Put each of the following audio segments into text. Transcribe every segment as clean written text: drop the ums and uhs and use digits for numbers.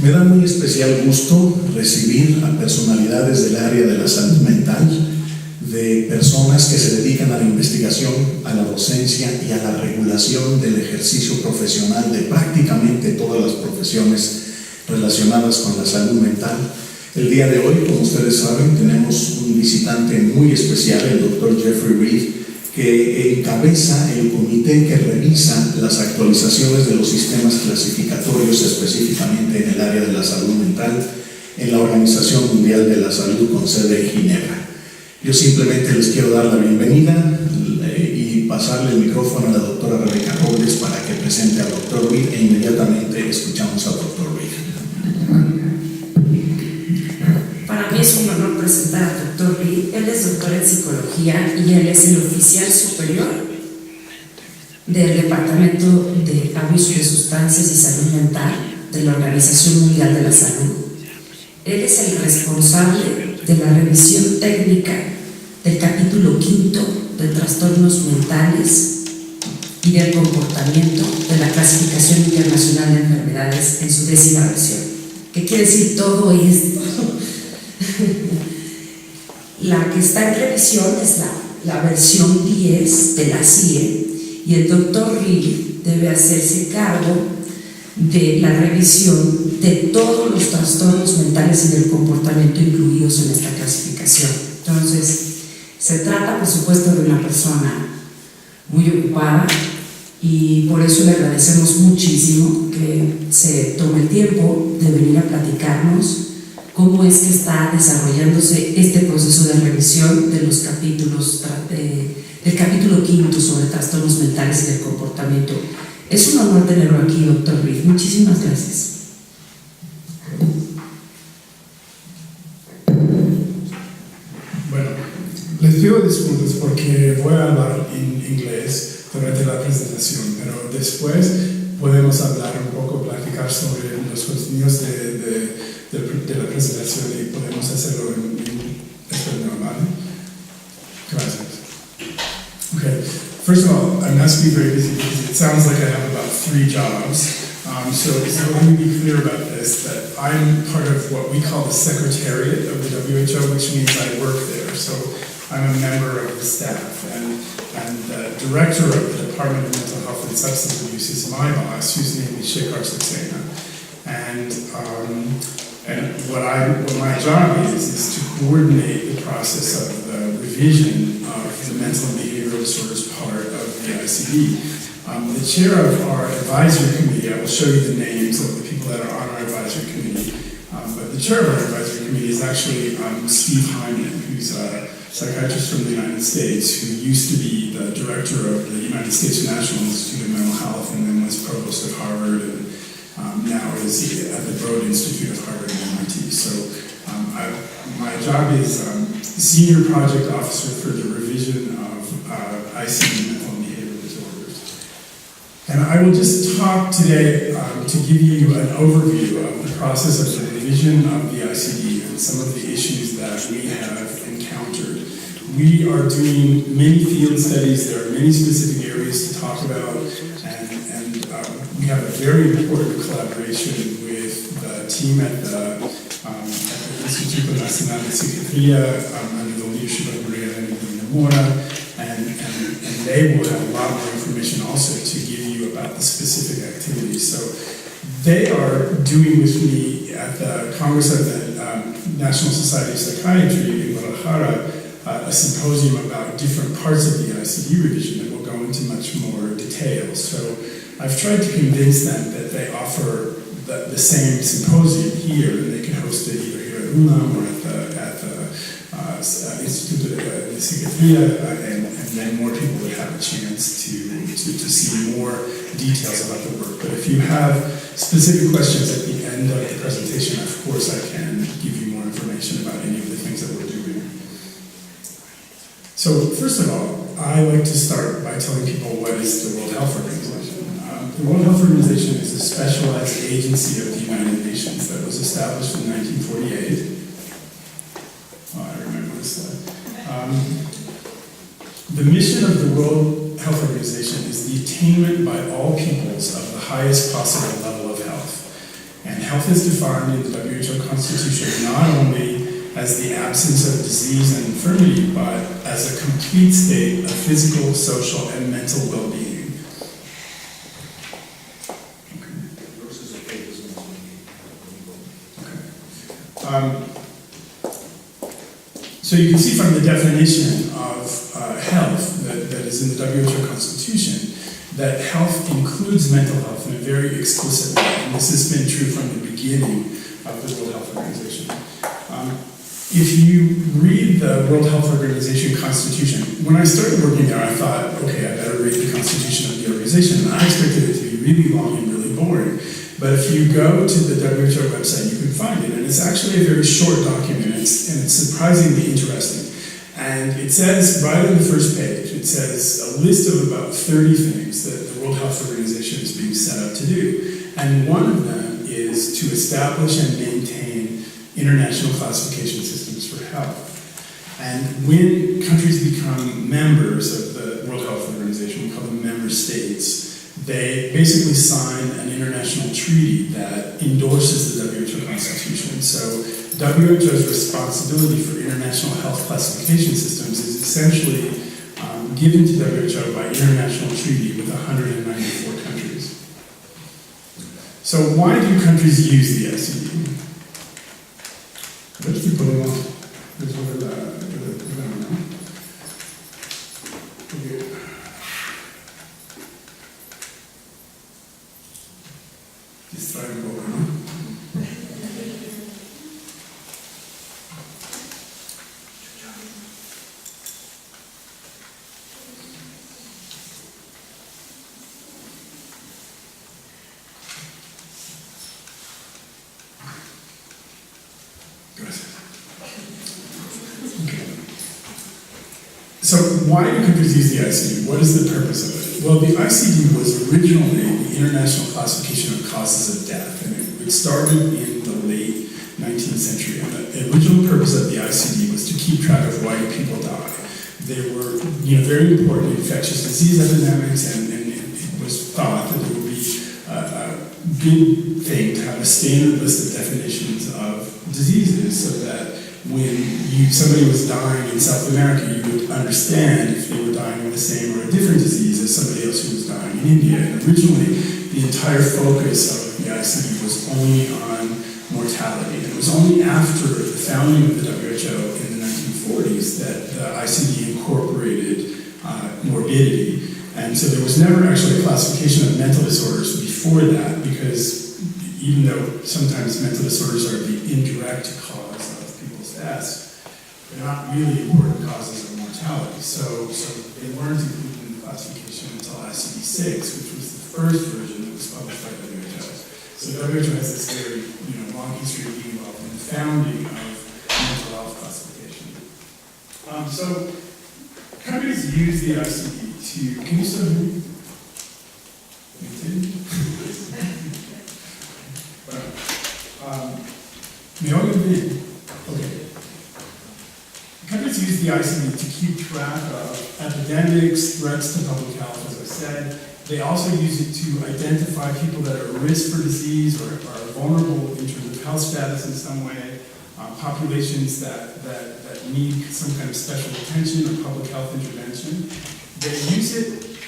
Me da muy especial gusto recibir a personalidades del área de la salud mental, de personas que se dedican a la investigación, a la docencia y a la regulación del ejercicio profesional de prácticamente todas las profesiones relacionadas con la salud mental. El día de hoy, como ustedes saben, tenemos un visitante muy especial, el doctor Geoffrey M, que encabeza el comité que revisa las actualizaciones de los sistemas clasificatorios, específicamente en el área de la salud mental, en la Organización Mundial de la Salud con sede en Ginebra. Yo simplemente les quiero dar la bienvenida y pasarle el micrófono a la doctora Rebeca Robles para que presente al doctor Reed e inmediatamente escuchamos al doctor Reed. Para mí es un honor presentar al doctor Reed. Él es doctor en psicología y él es el oficial superior del Departamento de Abuso de Sustancias y Salud Mental de la Organización Mundial de la Salud. Él es el responsable de la revisión técnica del capítulo 5 de trastornos mentales y del comportamiento de la Clasificación Internacional de Enfermedades en su 10ª versión. ¿Qué quiere decir todo esto? La que está en revisión es la versión 10 de la CIE y el doctor Reed debe hacerse cargo de la revisión de todos los trastornos mentales y del comportamiento incluidos en esta clasificación. Entonces, se trata, por supuesto, de una persona muy ocupada y por eso le agradecemos muchísimo que se tome el tiempo de venir a platicarnos cómo es que está desarrollándose este proceso de revisión de los capítulos, del capítulo 5 sobre trastornos mentales y del comportamiento. Es un honor tenerlo aquí, doctor Reed. Muchísimas gracias. Bueno, les pido disculpas porque voy a hablar en inglés durante la presentación, pero después podemos hablar un poco, platicar sobre los contenidos de la presentación y podemos hacerlo en español, ¿vale? Gracias. Okay. First of all, I must be very busy because it sounds like I have about 3 jobs. So let me be clear about this, that I'm part of what we call the Secretariat of the WHO, which means I work there. So I'm a member of the staff. And the director of the Department of Mental Health and Substance Abuse is my boss, whose name is Shekhar Saxena. And what my job is to coordinate the process of the revision of the mental and behavioral disorders part of the ICD. The chair of our advisory committee, I will show you the names of the people that are on our advisory committee, but the chair of our advisory committee is actually Steve Hyman, who's a psychiatrist from the United States, who used to be the director of the United States National Institute of Mental Health and then was provost at Harvard and now is at the Broad Institute of Harvard and MIT. So my job is Senior Project Officer for the revision of ICD mental and behavioral disorders. And I will just talk today to give you an overview of the process of the revision of the ICD and some of the issues that we have encountered. We are doing many field studies. There are many specific areas to talk about, and we have a very important collaboration with the team at the Instituto Nacional de Psiquiatría under the leadership of Maria Elena Mora, and they will have a lot more information also to give you about the specific activities. So they are doing with me at the Congress of the National Society of Psychiatry in Guadalajara a symposium about different parts of the ICD revision that will go into much more detail. So I've tried to convince them that they offer the same symposium here, and they can host it either here at UNAM or at the Instituto de Psiquiatría, and then more people would have a chance to see more details about the work. But if you have specific questions at the end of the presentation, of course I can give you more information about any of the things that we're doing. So first of all, I like to start by telling people what is the World Health Organization. The World Health Organization is a specialized agency of the United Nations that was established in 1948. I remember this slide. The mission of the World Health Organization is the attainment by all peoples of the highest possible level of health. And health health is defined in the WHO Constitution not only as the absence of disease and infirmity, but as a complete state of physical, social, and mental well-being. So you can see from the definition of health that is in the WHO Constitution that health includes mental health in a very explicit way, and this has been true from the beginning of the World Health Organization. If you read the World Health Organization Constitution, when I started working there, I thought, okay, I better read the Constitution of the organization, and I expected it to be really long and really boring. But if you go to the WHO website, you can find it, and it's actually a very short document, and it's surprisingly interesting. And it says, right on the first page, it says a list of about 30 things that the World Health Organization is being set up to do. And one of them is to establish and maintain international classification systems for health. And when countries become members of the World Health Organization, we call them member states, they basically sign an international treaty that endorses the WHO Constitution. So WHO's responsibility for international health classification systems is essentially given to WHO by international treaty with 194 countries. So why do countries use the ICD? Let's keep putting on. Let's look at that. Just try to go on. So why do countries use the ICD? What is the purpose of it? Well, the ICD was originally the International Classification of Causes of Death, and it started in the late 19th century. And the original purpose of the ICD was to keep track of why people die. They were, very important infectious disease epidemics, and it was thought that it would be a good thing to have a standard list of definitions of diseases, so that when somebody was dying in South America, you would understand if they were dying of the same or a different disease as somebody else who was dying in India. And originally, the entire focus of the ICD was only on mortality. And it was only after the founding of the WHO in the 1940s that the ICD incorporated morbidity. And so there was never actually a classification of mental disorders before that, because even though sometimes mental disorders are the indirect cause of people's deaths, they're not really important causes of mortality. So they weren't included in the classification until ICD-6, which was the first version that was published by WHO. So WHO has this very long history of being involved in the founding of mental health classification. So countries use the ICD to, can you still hear me? Okay. Countries use the ICD to keep track of epidemics, threats to public health, as I said. They also use it to identify people that are at risk for disease or are vulnerable in terms of health status in some way, populations that need some kind of special attention or public health intervention. They use it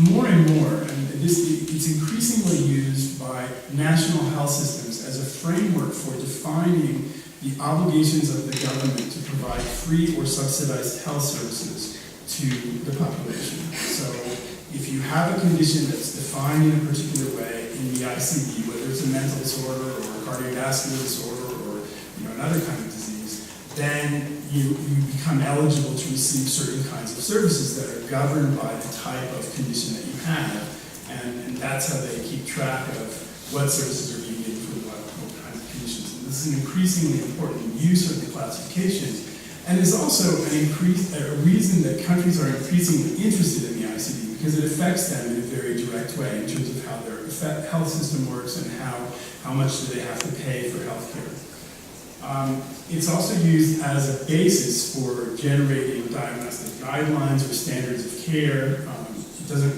more and more, and it's increasingly used by national health systems as a framework for defining the obligations of the government to provide free or subsidized health services to the population. So if you have a condition that's defined in a particular way in the ICD, whether it's a mental disorder or a cardiovascular disorder or another kind of disease, then you become eligible to receive certain kinds of services that are governed by the type of condition that you have, and that's how they keep track of what services are being given for what kinds of conditions. And this is an increasingly important use of the classifications, and is also a reason that countries are increasingly interested in the ICD, because it affects them in a very direct way in terms of how their health system works and how much do they have to pay for health care. It's also used as a basis for generating diagnostic guidelines or standards of care. It doesn't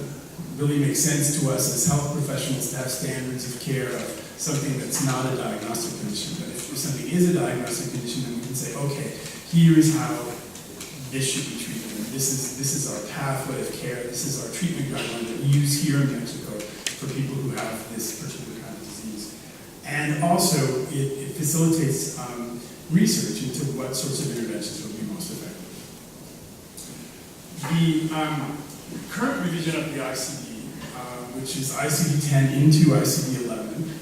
really make sense to us as health professionals to have standards of care of something that's not a diagnostic condition. But if something is a diagnostic condition, then we can say, okay, here is how this should be treated. And this is our pathway of care. This is our treatment guideline that we use here in Mexico for people who have this particular kind of disease. And also, it facilitates research into what sorts of interventions will be most effective. The current revision of the ICD, which is ICD-10 into ICD-11,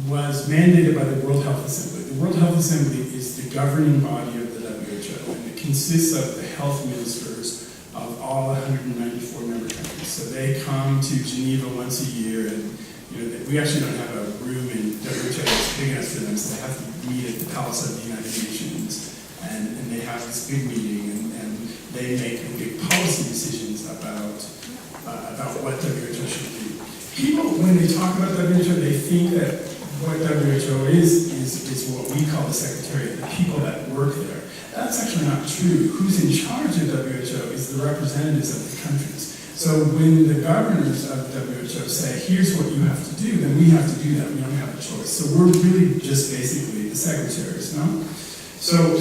was mandated by the World Health Assembly. The World Health Assembly is the governing body of the WHO, and it consists of the health ministers of all 194 member countries. So they come to Geneva once a year, and we actually don't have a room in WHO that's big enough for them, so they have to meet at the Palace of the United Nations, and they have this big meeting, and they make big policy decisions about what WHO should do. People, when they talk about WHO, they think that what WHO is what we call the Secretariat, the people that work there. That's actually not true. Who's in charge of WHO is the representatives of the countries. So when the governors of WHO say, here's what you have to do, then we have to do that. We don't have a choice. So we're really just basically the secretaries, no? So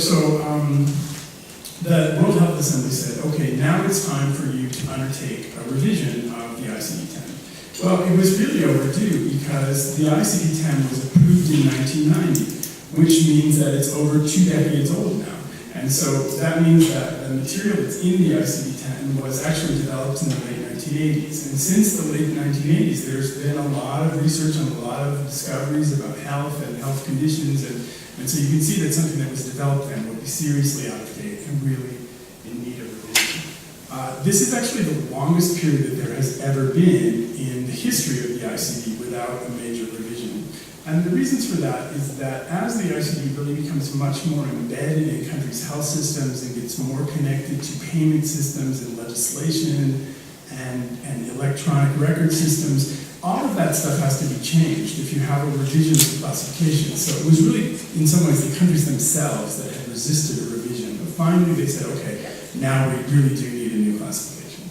the World Health Assembly said, okay, now it's time for you to undertake a revision of the ICD-10. Well, it was really overdue because the ICD-10 was approved in 1990, which means that it's over 2 decades old now. And so that means that the material that's in the ICD-10 was actually developed in the late 1980s. And since the late 1980s, there's been a lot of research and a lot of discoveries about health and health conditions. And so you can see that something that was developed then will be seriously out of date and really in need of revision. This is actually the longest period that there has ever been in the history of the ICD without a major revision. And the reasons for that is that as the ICD really becomes much more embedded in countries' health systems and gets more connected to payment systems and legislation and electronic record systems, all of that stuff has to be changed if you have a revision of the classification. So it was really, in some ways, the countries themselves that had resisted a revision. But finally they said, okay, now we really do need a new classification.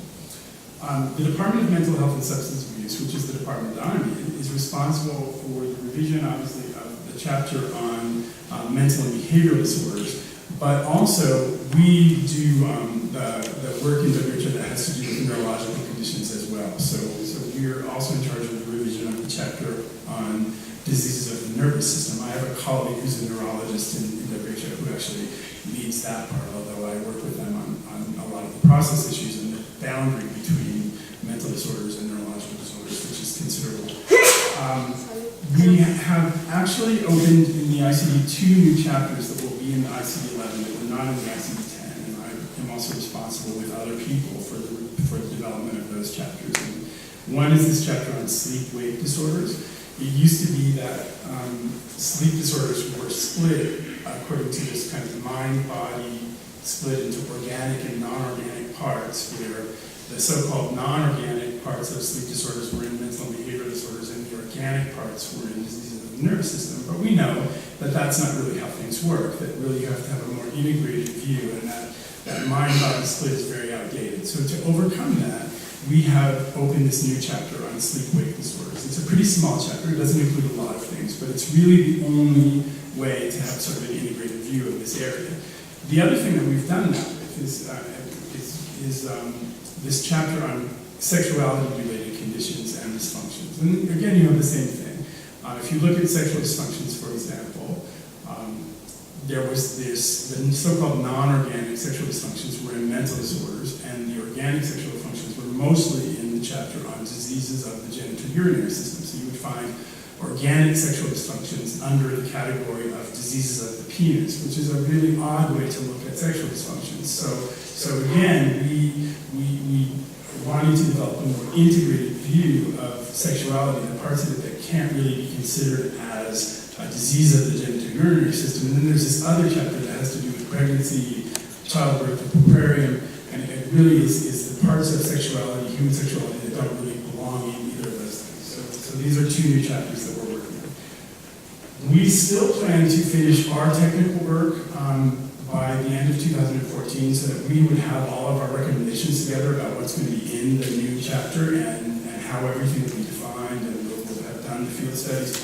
The Department of Mental Health and Substance Abuse, which is the department that I'm in, is responsible for the revision, obviously, of the chapter on mental and behavioral disorders, but also we do the work in WHO that has to do with neurological conditions as well. So we're also in charge of the revision of the chapter on diseases of the nervous system. I have a colleague who's a neurologist in WHO who actually leads that part, although I work with them on a lot of the process issues and the boundary between mental disorders and neurological disorders, which is considerable. We have actually opened in the ICD 2 new chapters that will be in the ICD 11 that were not in the ICD 10, and I am also responsible with other people for the development of those chapters. And one is this chapter on sleep-wake disorders. It used to be that sleep disorders were split according to this kind of mind-body split into organic and non-organic parts, where the so-called non-organic parts of sleep disorders were in mental and behavioral disorders, and the organic parts were in diseases of the nervous system. But we know that that's not really how things work, that really you have to have a more integrated view, and that mind-body split is very outdated. So to overcome that, we have opened this new chapter on sleep-wake disorders. It's a pretty small chapter. It doesn't include a lot of things, but it's really the only way to have sort of an integrated view of this area. The other thing that we've done now is this chapter on sexuality-related conditions and dysfunctions. And again, you have the same thing. If you look at sexual dysfunctions, for example, there was the so-called non-organic sexual dysfunctions were in mental disorders, and the organic sexual dysfunctions were mostly in the chapter on diseases of the genitourinary system. So you would find organic sexual dysfunctions under the category of diseases of the penis, which is a really odd way to look at sexual dysfunctions. So again, we wanted to develop a more integrated view of sexuality, the parts of it that can't really be considered as a disease of the genitourinary system. And then there's this other chapter that has to do with pregnancy, childbirth, and puerperium, and it really is the parts of sexuality, human sexuality, that don't really belong in either of those things. So these are 2 new chapters that we're working on. We still plan to finish our technical work by the end of 2014, so that we would have all of our recommendations together about what's going to be in the new chapter and how everything will be defined, and we'll have done the field studies.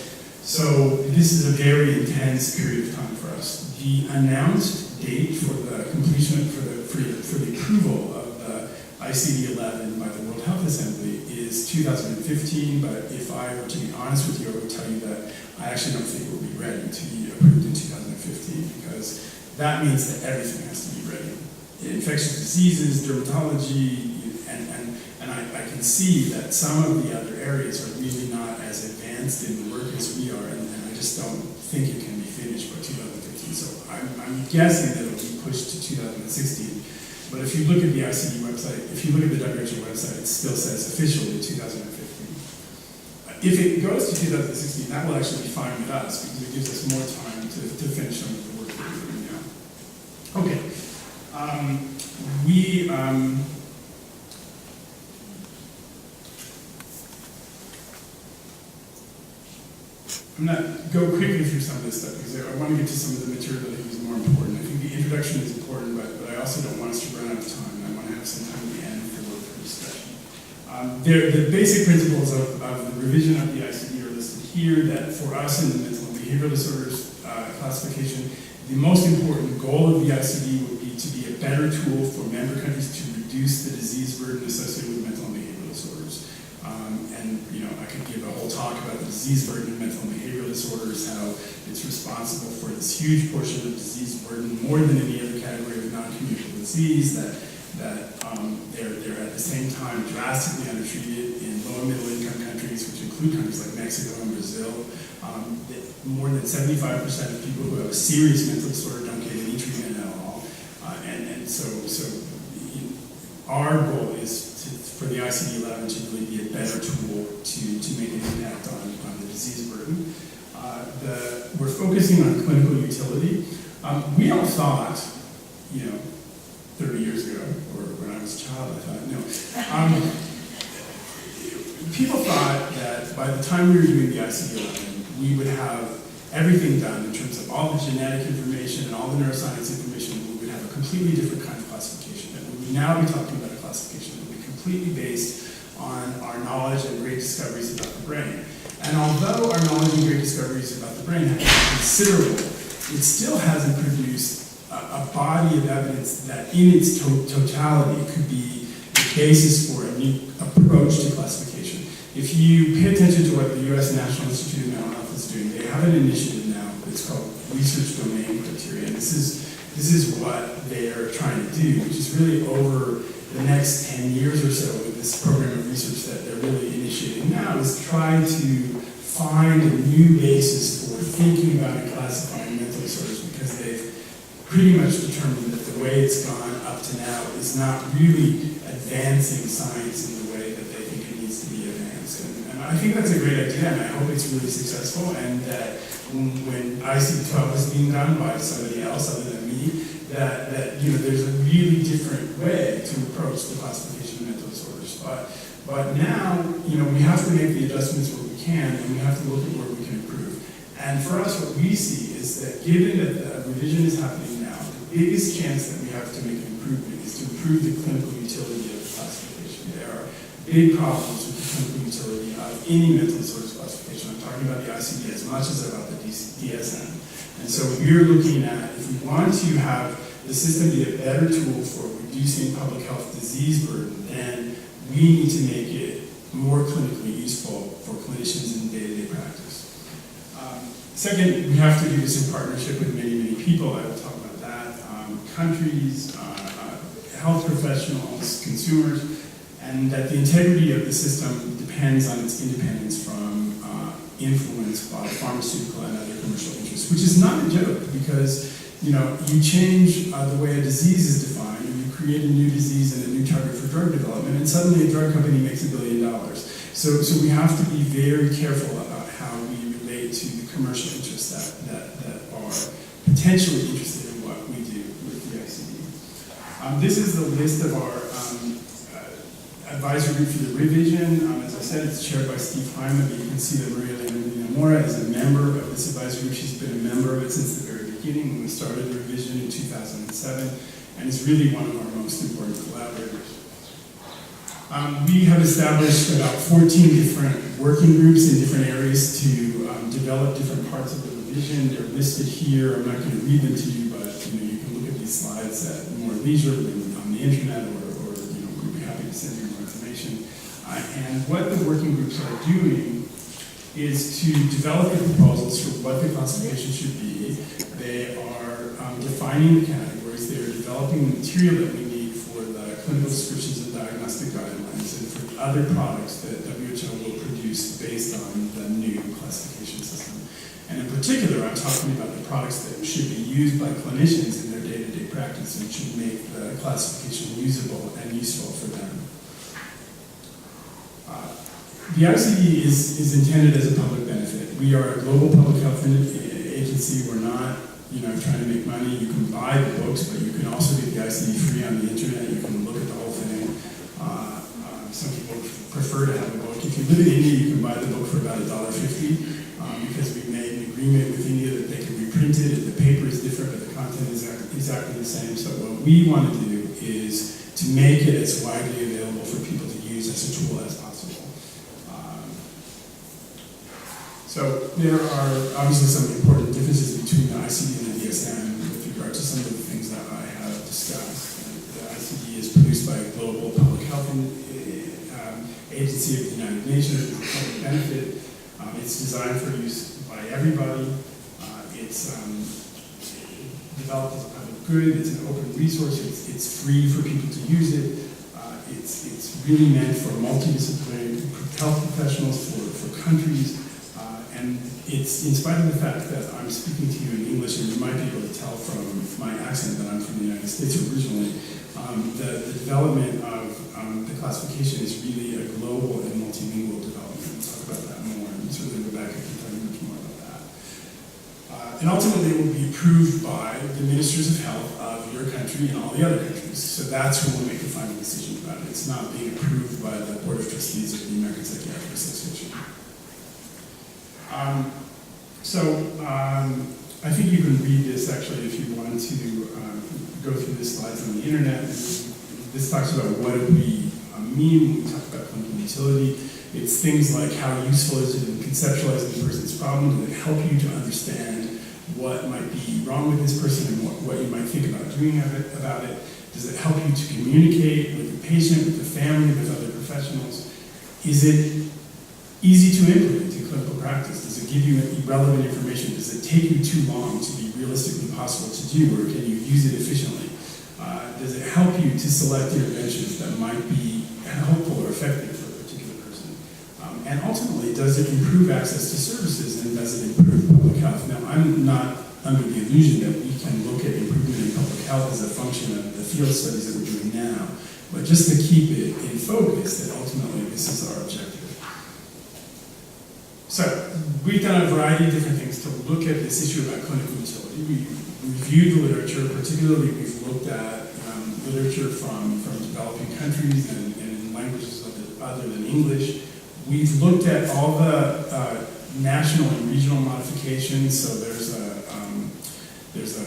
So this is a very intense period of time for us. The announced date for the completion, for the approval of the ICD-11 by the World Health Assembly is 2015, but if I were to be honest with you, I would tell you that I actually don't think we'll be ready to be approved in 2015, because that means that everything has to be ready. Infectious diseases, dermatology, and I can see that some of the other areas are really not as advanced in the work as we are, and I just don't think it can be finished by 2015. So I'm guessing that it'll be pushed to 2016. But if you look at the ICD website, if you look at the WHO website, it still says officially 2015. If it goes to 2016, that will actually be fine with us, because it gives us more time to finish some of the work that we're doing now. Okay. I'm going to go quickly through some of this stuff, because I want to get to some of the material that I think is more important. I think the introduction is important, but I also don't want us to run out of time, and I want to have some time at the end for discussion. The basic principles of the revision of the ICD are listed here, that for us in the mental and behavioral disorders classification, the most important goal of the ICD would be to be a better tool for member countries to reduce the disease burden associated with mental and behavioral disorders. I could give a whole talk about the disease burden of mental and behavioral disorders, how it's responsible for this huge portion of disease burden, more than any other category of non-communicable disease, that they're at the same time drastically undertreated in low and middle income countries, which include countries like Mexico and Brazil. More than 75% of people who have a serious mental disorder don't get any treatment at all. So our goal is for the ICD-11 to really be a better tool to make an impact on the disease burden. We're focusing on clinical utility. We all thought, 30 years ago, or when I was a child, I thought, no. People thought that by the time we were doing the ICD-11, we would have everything done in terms of all the genetic information and all the neuroscience information. We would have a completely different kind of classification. And we would now be talking about a classification that would be completely based on our knowledge and great discoveries about the brain. And although our knowledge and great discoveries about the brain have been considerable, it still hasn't produced a body of evidence that in its totality could be the basis for a new approach to classification. If you pay attention to what the U.S. National Institute of Mental Health is doing, they have an initiative now that's called Research Domain Criteria. And this is what they're trying to do, which is really over the next 10 years or so with this program of research that they're really initiating now, is try to find a new basis for thinking about and classifying mental disorders, because they've pretty much determined that the way it's gone up to now is not really advancing science in the way that they think it needs to be advanced. And I think that's a great idea, and I hope it's really successful, and that when ICD-12 is being done by somebody else other than me, that there's a really different way to approach the classification of mental disorders. But now, we have to make the adjustments where we can, and we have to look at where we can improve. And for us, what we see is that given that the revision is happening now, the biggest chance that we have to make an improvement is to improve the clinical utility of the classification. There are big problems with the clinical utility of any mental disorders classification. I'm talking about the ICD as much as about the DSM. And so we're looking at, if we want to have the system be a better tool for reducing public health disease burden, then we need to make it more clinically useful for clinicians in day-to-day practice. Second, we have to do this in partnership with many people. I will talk about that. Countries, health professionals, consumers, and that the integrity of the system depends on its independence from influence by pharmaceutical and other commercial interests, which is not a joke, because you change the way a disease is defined, and you create a new disease and a new target for drug development, and suddenly a drug company makes $1 billion. So we have to be very careful about how we relate to the commercial interests that are potentially interested in what we do with the ICD. This is the list of our advisory group for the revision. As I said, it's chaired by Steve Hyman, but you can see that Maria Elena Mora is a member of this advisory group. She's been a member of it since the very beginning when we started the revision in 2007, and is really one of our most important collaborators. We have established about 14 different working groups in different areas to develop different parts of the revision. They're listed here. I'm not going to read them to you, but you can look at these slides at more leisure on the internet, or we'd be happy to send you more information. And what the working groups are doing is to develop the proposals for what the classification should be. They are defining the categories. They are developing the material that we need for the clinical descriptions and diagnostic guidelines and for other products that WHO will produce based on the new classification system. And in particular, I'm talking about the products that should be used by clinicians in their day-to-day practice and should make the classification usable and useful for them. The ICD is intended as a public benefit. We are a global public health agency. We're not trying to make money. You can buy the books, but you can also get the ICD free on the internet. You can look at the whole thing. Some people prefer to have a book. If you live in India, you can buy the book for about $1.50 because we made an agreement with India that they can reprint it. The paper is different, but the content is exactly the same. So what we want to do is to make it as widely available for people to use as a tool as possible. So there are obviously some important differences between the ICD and the DSM with regard to some of the things that I have discussed. The ICD is produced by a global public health agency of the United Nations. It's a public benefit. It's designed for use by everybody. It's developed as a public good. It's an open resource. It's free for people to use it. It's really meant for multidisciplinary health professionals, for countries. And it's in spite of the fact that I'm speaking to you in English, and you might be able to tell from my accent that I'm from the United States originally, the development of the classification is really a global and multilingual development. We'll talk about that more, and certainly Rebecca can tell you much more about that. And ultimately, it will be approved by the ministers of health of your country and all the other countries. So that's who will make the final decision about it. It's not being approved by the Board of Trustees of the American Psychiatric Association. I think you can read this actually if you want to go through the slides on the internet. This talks about what do we mean when we talk about clinical utility. It's things like how useful is it in conceptualizing the person's problem? Does it help you to understand what might be wrong with this person and what you might think about doing about it? Does it help you to communicate with the patient, with the family, with other professionals? Is it easy to implement in clinical practice? Does it give you relevant information? Does it take you too long to be realistically possible to do, or can you use it efficiently? Does it help you to select interventions that might be helpful or effective for a particular person? And ultimately, does it improve access to services, and does it improve public health? Now, I'm not under the illusion that we can look at improvement in public health as a function of the field studies that we're doing now, but just to keep it in focus that ultimately this is our objective. So, we've done a variety of different things to look at this issue about clinical utility. We reviewed the literature, particularly we've looked at literature from developing countries and in languages other than English. We've looked at all the national and regional modifications. So there's a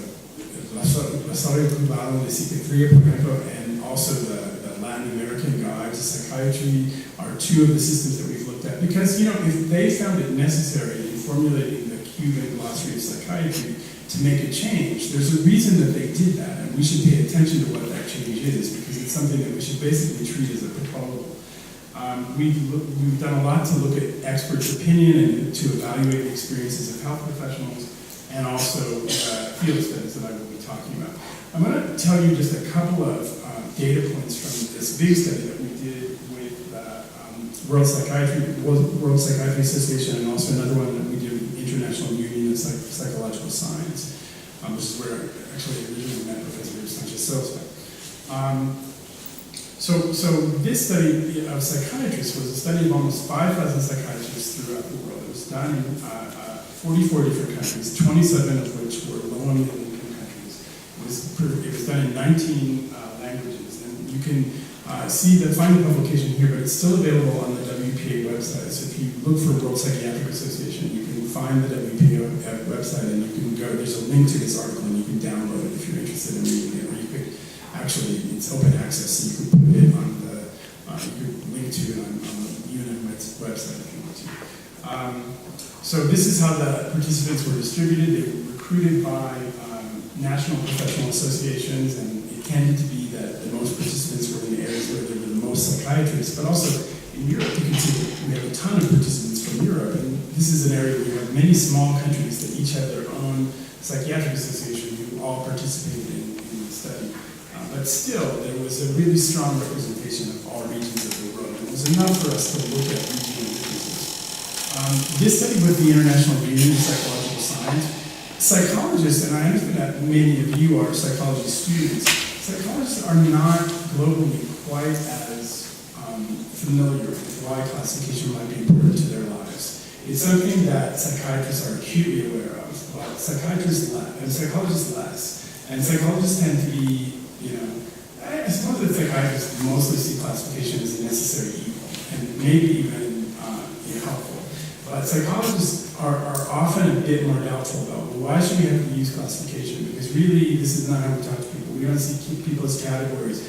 desarrollo privado de psiquiatría, por ejemplo, and also the Latin American guides to psychiatry are two of the systems that we've looked at. Because, if they found it necessary in formulating the CUVED glossary of psychiatry to make a change, there's a reason that they did that, and we should pay attention to what that change is, because it's something that we should basically treat as a proposal. We've done a lot to look at experts' opinion and to evaluate the experiences of health professionals, and also field studies that I will be talking about. I'm going to tell you just a couple of data points from this big study that we did with World Psychiatry Association, and also another one that we did with the International Union of Psychological Science, which is where I actually originally met Professor Sanchez-Sosa. So this study of psychiatrists was a study of almost 5,000 psychiatrists throughout the world. It was done in 44 different countries, 27 of which were low and middle income countries. It was done in 19 languages, and you can find the publication here, but it's still available on the WPA website. So if you look for World Psychiatric Association, you can find the WPA website, and you can go. There's a link to this article, and you can download it if you're interested in reading it. Or you could actually, it's open access, so you could put it on the, you could link to it on the UNM website if you want to. So this is how the participants were distributed. They were recruited by national professional associations, and it tended to be that the most participants were in the areas where there were the most psychiatrists, but also in Europe, you can see that we have a ton of participants from Europe, and this is an area where you have many small countries that each have their own psychiatric association who all participated in the study. But still, there was a really strong representation of all regions of the world. It was enough for us to look at regional differences. This study with the International Union of Psychological Science, psychologists, and I understand that many of you are psychology students, psychologists are not globally quite as familiar with why classification might be important to their lives. It's something that psychiatrists are acutely aware of, but psychiatrists and psychologists less. And psychologists tend to be, I suppose that psychiatrists mostly see classification as a necessary evil, and maybe even helpful. But psychologists are often a bit more doubtful about, well, why should we have to use classification? Because really, this is not how we talk to people. We don't see people as categories,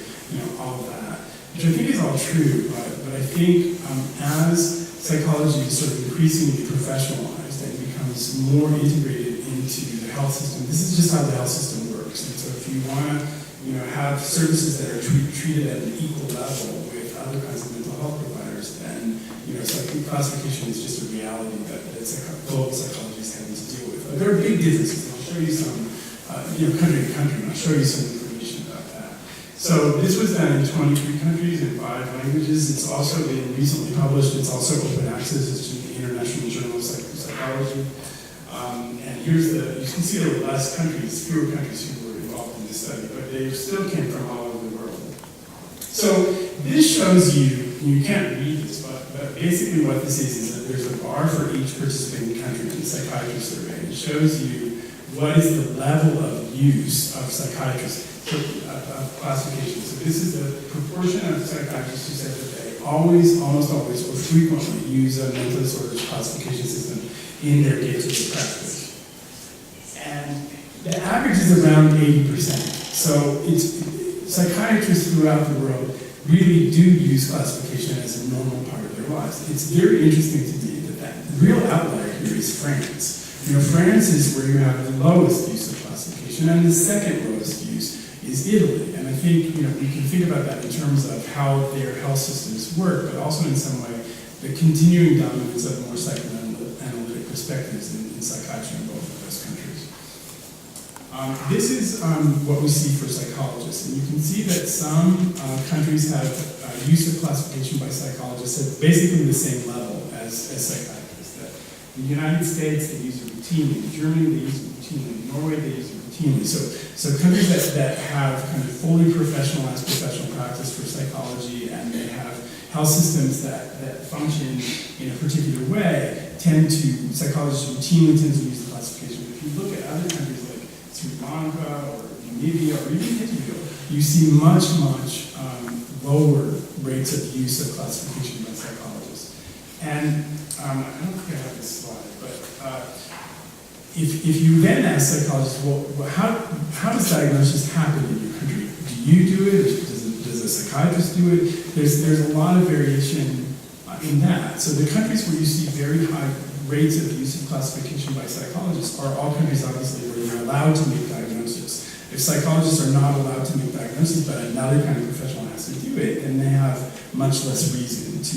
all of that. Which I think is all true, but I think as psychology is sort of increasingly professionalized and becomes more integrated into the health system, this is just how the health system works. And so if you want to have services that are treated at an equal level with other kinds of mental health providers, then classification is just a reality that global psychology is having to deal with. But there are big differences. I'll show you some, country to country, and I'll show you some information about that. So this was done in 23 countries in 5 languages. It's also been recently published. It's also open access. It's in the International Journal of Psychology. And here's you can see there were less countries, fewer countries who were involved in this study, but they still came from all over the world. So this shows you can't read this, but basically what this is that there's a bar for each participating country in the psychiatry survey. It shows you what is the level of use of psychiatrists, of classification. So this is the proportion of psychiatrists who said that they always, almost always, or frequently use a mental disorders classification system in their day-to-day practice. And the average is around 80%. So psychiatrists throughout the world really do use classification as a normal part of their lives. It's very interesting to me that the real outlier here is France. France is where you have the lowest use of classification, and the second lowest use is Italy. And I think we can think about that in terms of how their health systems work, but also in some way the continuing dominance of more psychoanalytic perspectives in psychiatry in both of those countries. This is what we see for psychologists, and you can see that some countries have use of classification by psychologists at basically the same level as psychiatrists. That in the United States, they use it routinely. In Germany, they use it routinely. In Norway, they use it routinely. So countries that have kind of fully professionalized professional practice for psychology, and they have health systems that function in a particular way, psychologists routinely tend to use the classification. If you look at other countries like Sri Lanka or Namibia or even Israel, you see much lower rates of use of classification by psychologists. And I don't think I have this slide, but if you then ask psychologists, well, how does diagnosis happen in your country? Do you do it? Does a psychiatrist do it? There's a lot of variation in that. So the countries where you see very high rates of use of classification by psychologists are all countries, obviously, where you're allowed to make diagnosis. If psychologists are not allowed to make diagnosis, but another kind of professional has to do it, then they have much less reason to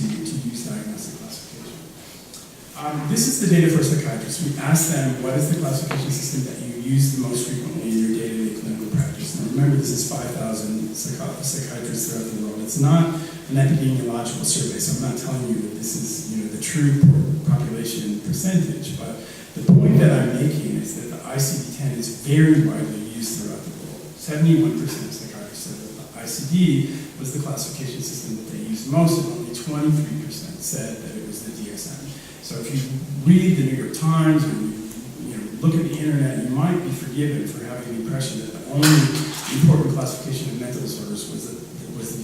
use diagnostic classification. This is the data for psychiatrists. We asked them, what is the classification system that you use the most frequently in your day-to-day clinical practice? Now remember, this is 5,000 psychiatrists throughout the world. It's not an epidemiological survey, so I'm not telling you that this is the true population percentage, but the point that I'm making is that the ICD-10 is very widely used throughout the world. 71% of psychiatrists said that the ICD was the classification system that they used most, and only 23% said that it was the DSM. So if you read the New York Times or you look at the internet, you might be forgiven for having the impression that the only important classification of mental disorders was the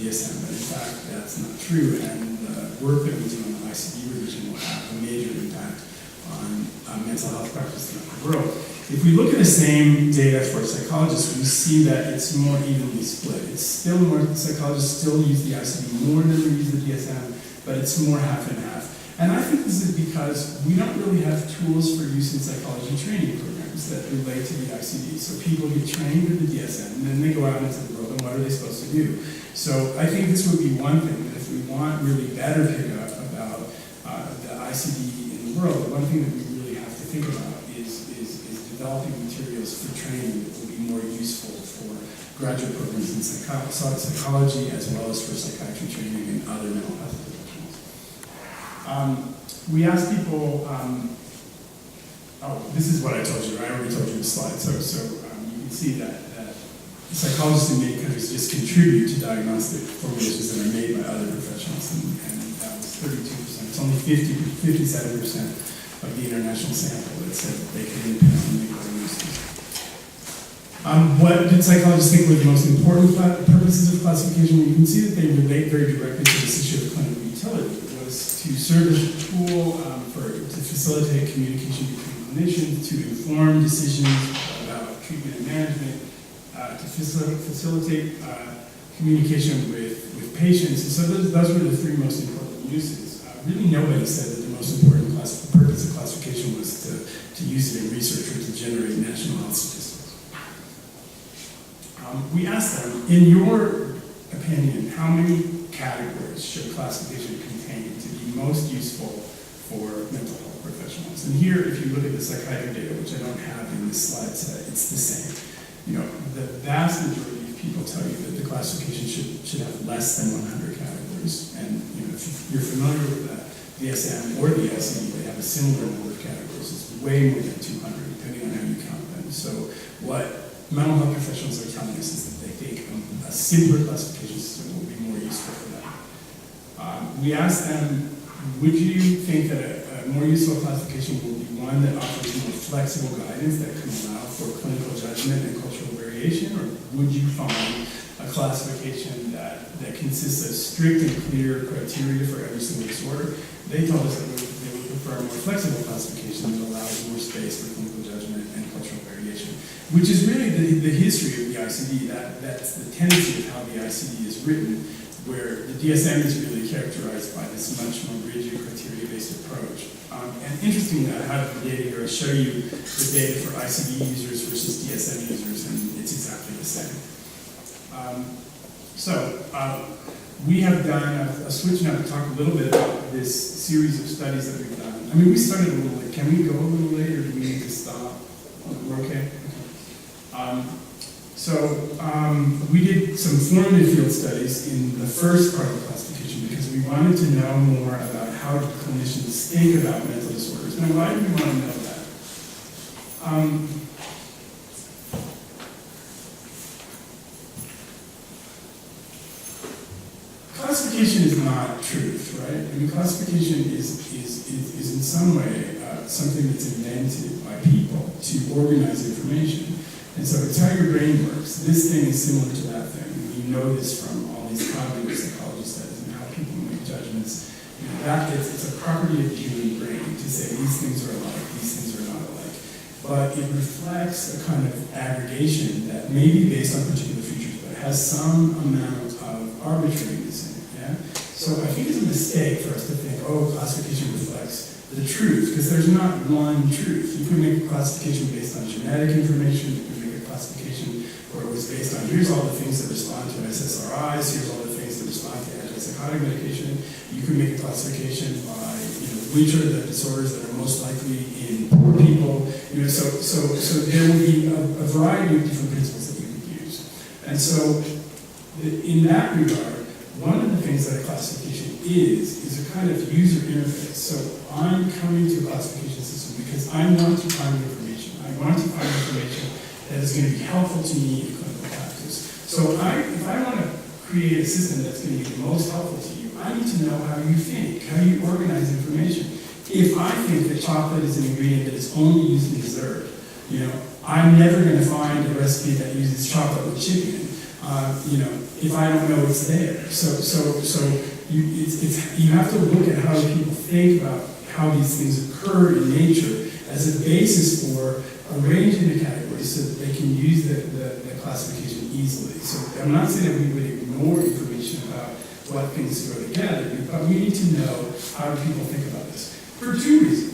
DSM, but in fact that's not true, and the work that we do on the ICD revision will have a major impact on mental health practice throughout the world. If we look at the same data for psychologists, we see that it's more evenly split. It's still more, psychologists still use the ICD more than they use the DSM, but it's more half and half. And I think this is because we don't really have tools for use in psychology training programs that relate to the ICD. So people get trained with the DSM, and then they go out into the world, and what are they supposed to do? So I think this would be one thing, that if we want really better data about the ICD in the world, one thing that we really have to think about is developing materials for training that will be more useful for graduate programs in psychology as well as for psychiatry training and other mental health professionals. We asked people, this is what I told you, I already told you the slide, so you can see that psychologists in many countries just contribute to diagnostic formulations that are made by other professionals, and that was 32%. It's only 57% of the international sample that said that they could independently make diagnoses. What did psychologists think were the most important purposes of classification? Well, you can see that they relate very directly to this issue of clinical utility. It was to serve as a tool to facilitate communication between clinicians, to inform decisions about treatment and management, to facilitate communication with patients. And so those were the three most important uses. Really nobody said that the most important purpose of classification was to use it in research or to generate national health statistics. We asked them, in your opinion, how many categories should classification contain to be most useful for mental health professionals? And here, if you look at the psychiatry data, which I don't have in this slide set, it's the same. You know, the vast majority of people tell you that the classification should have less than 100 categories. And you know, if you're familiar with the DSM or the ICD, they have a similar number of categories. It's way more than 200, depending on how you count them. So what mental health professionals are telling us is that they think a simpler classification system will be more useful for them. We asked them, would you think that a more useful classification will be one that offers more flexible guidance that can allow for clinical judgment and cultural variation, or would you find a classification that consists of strict and clear criteria for every single disorder? They told us that they would prefer a more flexible classification that allows more space for clinical judgment and cultural variation, which is really the history of the ICD. That's the tendency of how the ICD is written, where the DSM is really characterized by this much more rigid criteria-based approach. And interestingly, I have the data here. I'll show you the data for ICD users versus DSM users, and it's exactly the same. We have done a switch now to talk a little bit about this series of studies that we've done. I mean, we started a little late. Can we go a little late, or do we need to stop? We're okay? We did some formative field studies in the first part of the classification because we wanted to know more about how clinicians think about mental disorders. Now, why do we want to know that? Classification is not truth, right? I mean, classification is in some way something that's invented by people to organize information. And so it's how your brain works. This thing is similar to that thing. We know this from all these cognitive psychology studies and how people make judgments. You know, it's a property of the human brain to say these things are alike, these things are not alike. But it reflects a kind of aggregation that may be based on particular features, but has some amount of arbitrariness in it. Yeah? So I think it's a mistake for us to think, oh, classification reflects the truth, because there's not one truth. You can make a classification based on genetic information. You can make a classification where it was based on here's all the things that respond to SSRIs, here's all the things that respond to antipsychotic medication. You can make a classification by which are the disorders that are most likely in poor people. So there will be a variety of different principles that you could use. And so in that regard, one of the things that a classification is a kind of user interface. So I'm coming to a classification system because I want to find information. I want to find information that is going to be helpful to me in clinical practice. So if I want to create a system that's going to be the most helpful to you, I need to know how you think, how you organize information. If I think that chocolate is an ingredient that is only used in dessert, I'm never going to find a recipe that uses chocolate with chicken. If I don't know it's there. So you have to look at how people think about how these things occur in nature as a basis for arranging the categories so that they can use the classification easily. So I'm not saying that we would ignore information about what things go together, but we need to know how do people think about this. For two reasons.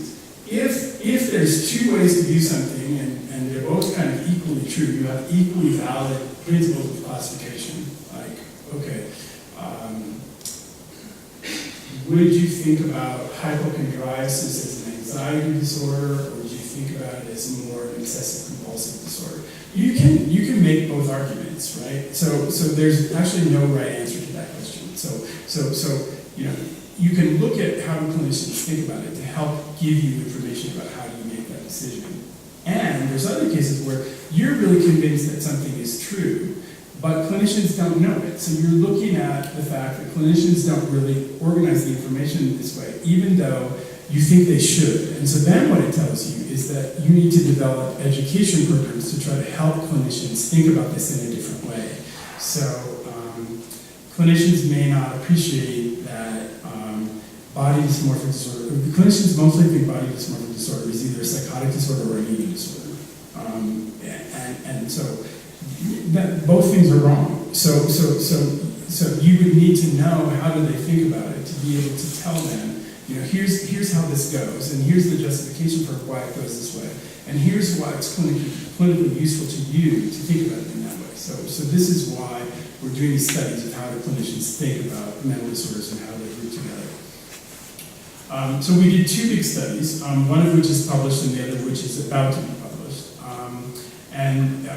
If there's two ways to do something and they're both kind of equally true, you have equally valid principles of classification, like, okay, would you think about hypochondriasis as an anxiety disorder, or would you think about it as more an obsessive compulsive disorder? You can make both arguments, right? So there's actually no right answer to that question. So you can look at how clinicians think about it to help give you information about how do you make that decision. And there's other cases where you're really convinced that something is true, but clinicians don't know it. So you're looking at the fact that clinicians don't really organize the information in this way, even though you think they should. And so then what it tells you is that you need to develop education programs to try to help clinicians think about this in a different way. So clinicians may not appreciate that body dysmorphic disorder, clinicians mostly think body dysmorphic disorder is either a psychotic disorder or an eating disorder. And so that both things are wrong. So you would need to know how do they think about it to be able to tell them, here's how this goes, and here's the justification for why it goes this way, and here's why it's clinically useful to you to think about it in that way. So this is why we're doing these studies of how do clinicians think about mental disorders and how they group together. So we did two big studies, one of which is published and the other which is about to be published. And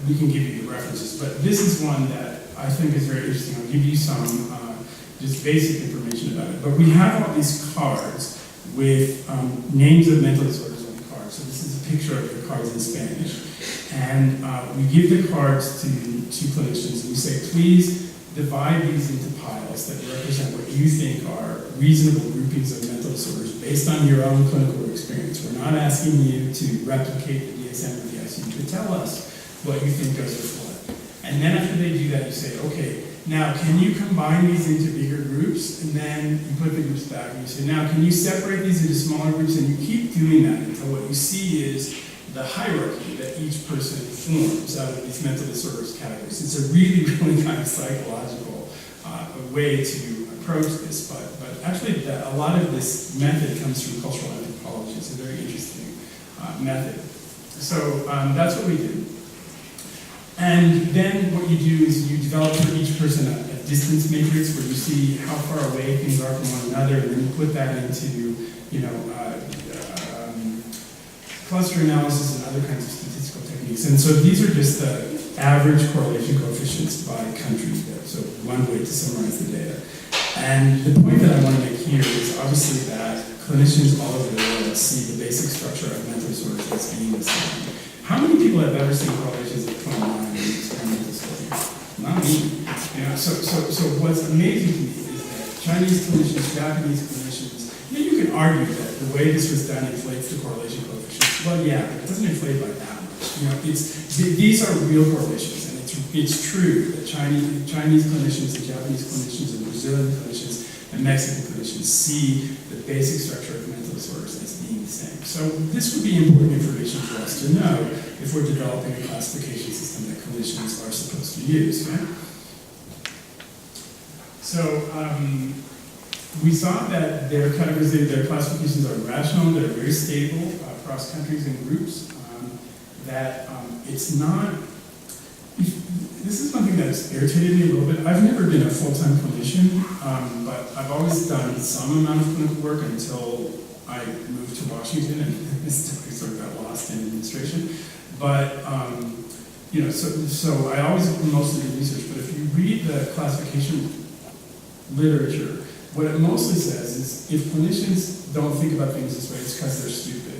we can give you the references, but this is one that I think is very interesting. I'll give you some just basic information about it. But we have all these cards with names of mental disorders on the card. So this is a picture of the cards in Spanish. And we give the cards to clinicians and we say, please divide these into piles that represent what you think are reasonable groupings of mental disorders based on your own clinical experience. We're not asking you to replicate the DSM or the ICD, to tell us what you think goes with what. And then after they do that, you say, okay, now can you combine these into bigger groups? And then you put the groups back and you say, now can you separate these into smaller groups? And you keep doing that until what you see is the hierarchy that each person forms out of these mental disorders categories. It's a really, really kind of psychological way to approach this, but actually a lot of this method comes from cultural anthropology. It's a very interesting method. So that's what we do. And then what you do is you develop for each person a distance matrix where you see how far away things are from one another, and then you put that into, cluster analysis and other kinds of statistical techniques. And so these are just the average correlation coefficients by country. So one way to summarize the data. And the point that I want to make here is obviously that clinicians all over the world see the basic structure of mental disorders as being the same. How many people have ever seen correlations of 29 in experimental studies? Not me. So what's amazing to me is that Chinese clinicians, Japanese clinicians, you can argue that the way this was done inflates the correlation coefficients. Well, yeah, but it doesn't inflate by that much. These are real correlations, and it's true that Chinese clinicians and Japanese clinicians and Brazilian clinicians and Mexican clinicians see the basic structure of mental disorders as being the same. So this would be important information for us to know if we're developing a classification system that clinicians are supposed to use. Right? So we saw that their categories, their classifications are rational, they're very stable across countries and groups, that it's not, this is one thing that's irritated me a little bit. I've never been a full-time clinician, but I've always done some amount of clinical work until I moved to Washington and sort of got lost in administration. But, so I always mostly do research, but if you read the classification literature, what it mostly says is if clinicians don't think about things this way, it's because they're stupid.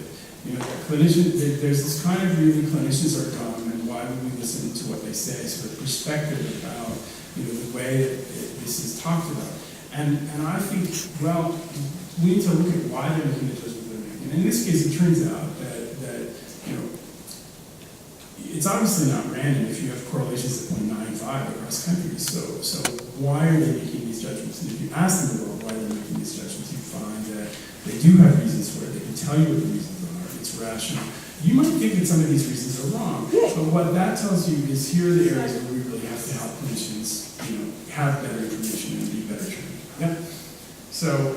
There's this kind of view that clinicians are dumb, and why would we listen to what they say? Sort of perspective about the way that this is talked about. And I think, well, we need to look at why they're making the judgment they're making. And in this case, it turns out that it's obviously not random if you have correlations of 0.95 across countries. So why are they making these judgments? And if you ask them about why they're making these judgments, you find that they do have reasons for it. They can tell you what the reasons are. It's rational. You might think that some of these reasons are wrong, but what that tells you is here are the areas where we really have to help clinicians, have better information and be better trained. Yeah. So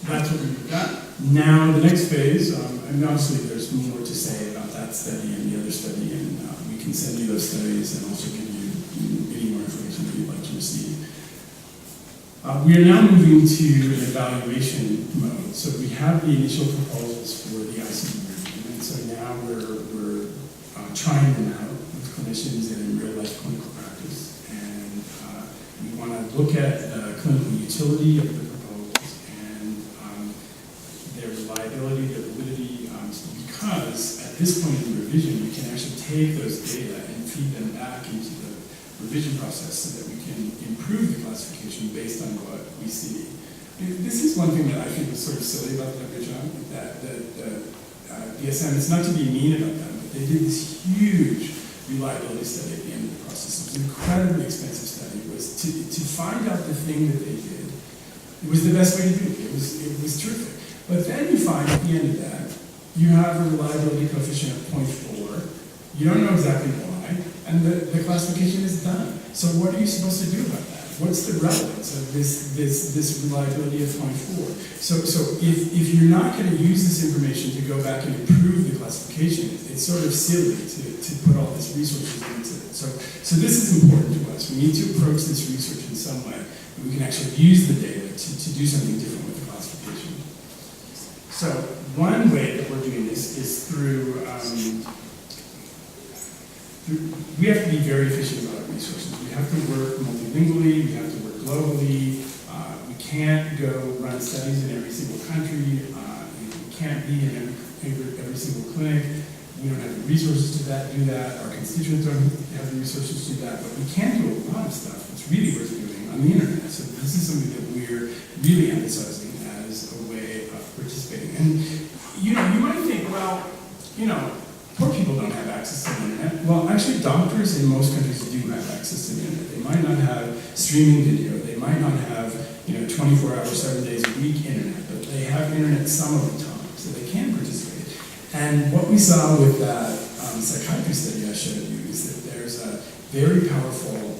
that's what we've got. Now the next phase, and obviously there's more to say about that study and the other study, and we can send you those studies and also give you any more information that you'd like to receive. We are now moving to an evaluation mode. So we have the initial proposals for the ICD review, and so now we're trying them out with clinicians and in real-life clinical practice. And we want to look at the clinical utility of the proposals and their reliability, their validity, because at this point in the revision, we can actually take those data and feed them back into the revision process so that we can improve the classification based on what we see. This is one thing that I think was sort of silly about the revision, that DSM, it's not to be mean about them, but they did this huge reliability study at the end of the process. It was an incredibly expensive study. It was to find out the thing that they did. It was the best way to do it. It was terrific. But then you find at the end of that, you have a reliability coefficient of 0.4. You don't know exactly why, and the classification is done. So what are you supposed to do about that? What's the relevance of this reliability of 0.4? So if you're not going to use this information to go back and improve the classification, it's sort of silly to put all this resources into it. So this is important to us. We need to approach this research in some way, and we can actually use the data to do something different with the classification. So one way that we're doing this is through we have to be very efficient about our resources. We have to work multilingually, we have to work globally, we can't go run studies in every single country, we can't be in every single clinic, we don't have the resources to do that, our constituents don't have the resources to do that, but we can do a lot of stuff that's really worth doing on the internet. So this is something that we're really emphasizing as a way of participating. And you might think, well, poor people don't have access to the internet. Well, actually, doctors in most countries do have access to the internet. They might not have streaming video. They might not have, 24 hours, 7 days a week internet, but they have internet some of the time, so they can participate. And what we saw with that psychiatry study I showed you is that there's a very powerful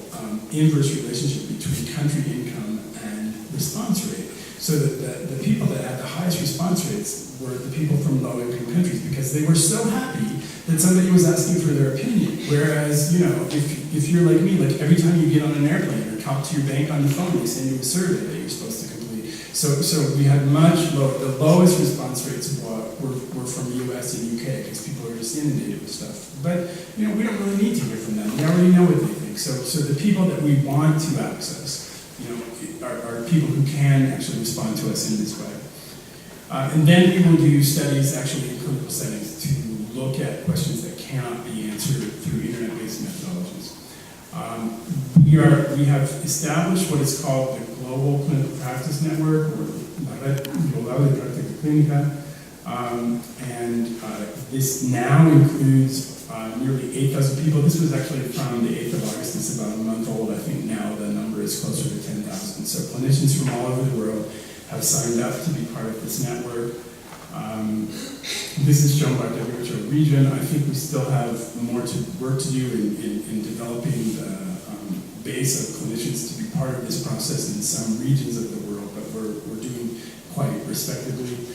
inverse relationship between country income and response rate. So that the people that had the highest response rates were the people from low-income countries because they were so happy that somebody was asking for their opinion. Whereas, if you're like me, like every time you get on an airplane or talk to your bank on the phone, they send you a survey that you're supposed to complete. So we had much lower, the lowest response rates were from US and UK because people are just inundated with stuff. But, we don't really need to hear from them. We already know what they think. So the people that we want to access, are people who can actually respond to us in this way. And then we will do studies actually in clinical settings to look at questions that cannot be answered through internet-based methodologies. We have established what is called the Global Clinical Practice Network, or Labo de Práctica Clínica, and this now includes nearly 8,000 people. This was actually from the 8th of August. It's about a month old. I think now the number is closer to 10,000. So clinicians from all over the world have signed up to be part of this network. This is shown by WHO region. I think we still have more work to do in developing the base of clinicians to be part of this process in some regions of the world, but we're doing quite respectively.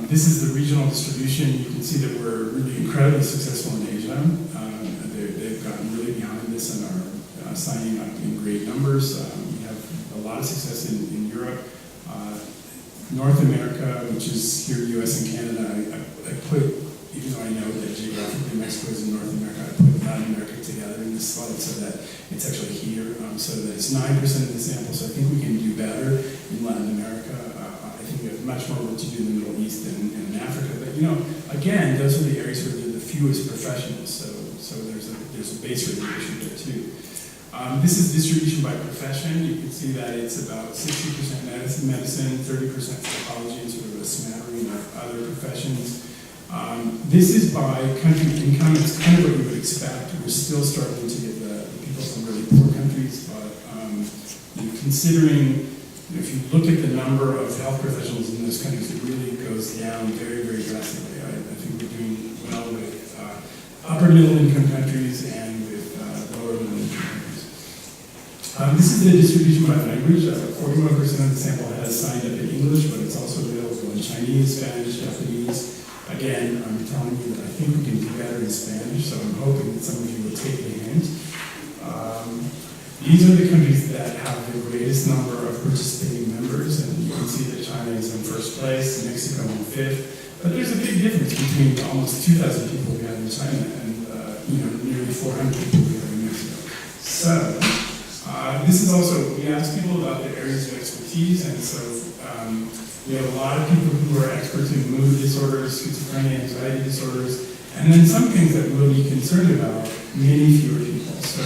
This is the regional distribution. You can see that we're really incredibly successful in Asia. They've gotten really behind this and are signing up in great numbers. We have a lot of success in Europe. North America, which is here, US and Canada, I put, even though I know that geographically Mexico is in North America, I put Latin America together in this slide so that it's actually here, so that it's 9% of the sample, so I think we can do better in Latin America. I think we have much more work to do in the Middle East and in Africa, but again, those are the areas where there are the fewest professionals, so there's a base radiation there too. This is distribution by profession. You can see that it's about 60% medicine, 30% psychology, and sort of a smattering of other professions. This is by country income. It's kind of what you would expect. We're still struggling to get the people from really poor countries, but considering if you look at the number of health professionals in those countries, it really goes down very, very drastically. I think we're doing well with upper middle income countries and with lower middle income countries. This is the distribution by language. 41% of the sample has signed up in English, but it's also available in Chinese, Spanish, Japanese. Again, I'm telling you that I think we can do better in Spanish, so I'm hoping that some of you will take the hint. These are the countries that have the greatest number of participating members, and you can see that China is in first place, Mexico in fifth. But there's a big difference between almost 2,000 people we have in China and nearly 400 people we have in Mexico. So this is also, we ask people about their areas of expertise, and so we have a lot of people who are experts in mood disorders, schizophrenia, anxiety disorders, and then some things that we'll be concerned about, many fewer people. So